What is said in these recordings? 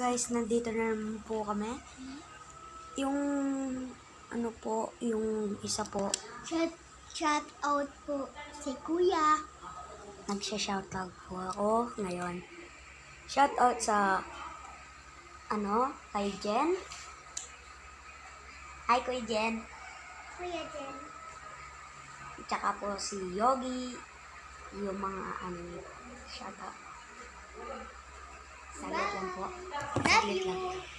guys, nandito na naman po kami. Yung ano po, yung isa po. Shout out po si Kuya. Nagsha-shoutout po ako ngayon. Shoutout sa kay Jen. Hi, Kuya Jen. Kuya Jen. Tsaka po si Yogi. Yung mga shoutout. Saglit lang po.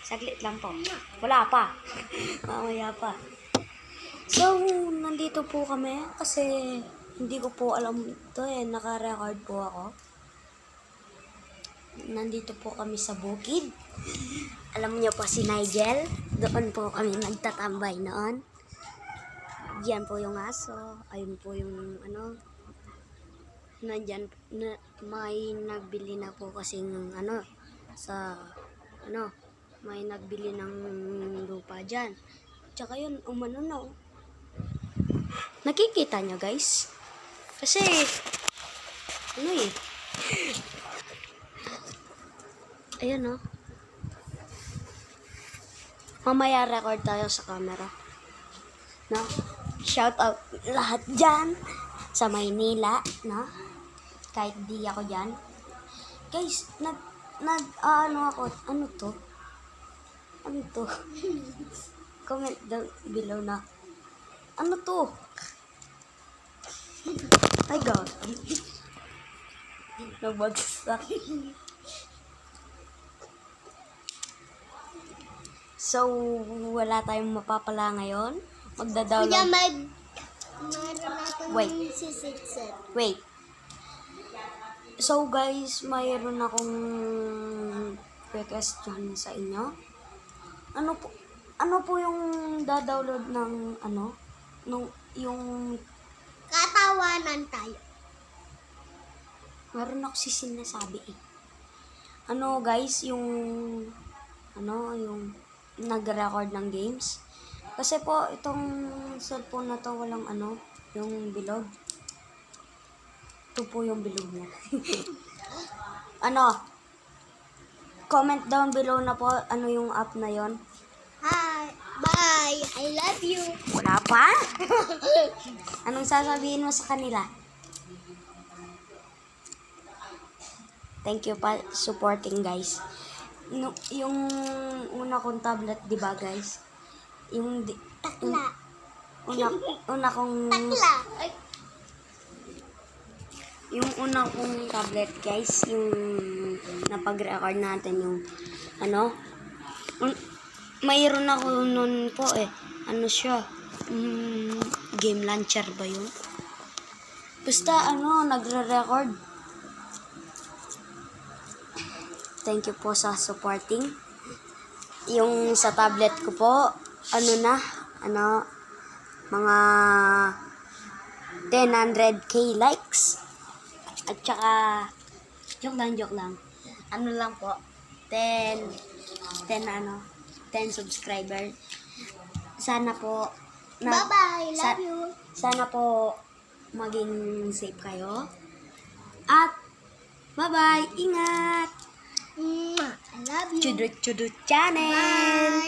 Saglit lang po. Wala pa. Mamaya pa. So, nandito po kami kasi hindi ko po alam ito naka-record po ako. Nandito po kami sa bukid. Alam niyo po si Nigel. Doon po kami nagtatambay noon. Diyan po yung aso. Ayun po yung nandyan may nagbili na po kasi ng may nagbili ng lupa dyan. Tsaka yun, na. Nakikita nyo guys? Kasi, Ayan Mamaya record tayo sa camera. No? Shout out lahat dyan sa Maynila, no? Kahit di ako dyan. Guys, ako, ano to? Comment down below na. Ano to? My God. Nabagsak. So, wala tayong mapapala ngayon. Magda-download. Kuya, mayroon akong Wait. sisit. Wait. So guys, mayroon akong request dyan sa inyo. Ano po yung da-download ng yung Katawanan tayo. meron ako sinasabi guys, yung nag-record ng games. Kasi po, itong cellphone na to walang yung bilog. Ito po yung bilog niya. Comment down below na po yung app na yon. Hi. Bye. I love you. Wala pa? Anong sasabihin mo sa kanila? Thank you pa supporting guys. Yung una kong tablet, di ba guys? Takla. Una kong Takla. Ay. Yung una kong tablet guys, yung napag-record natin yung mayroon ako nun po siya, game launcher ba yun? Basta nagre-record. Thank you po sa supporting. Yung sa tablet ko po, mga 100k likes. At saka, joke lang. Lang po, 10 subscribers. Sana po, Bye-bye. Love you. Sana po, maging safe kayo. At, bye-bye. Ingat. I love you. Chudut channel. Bye.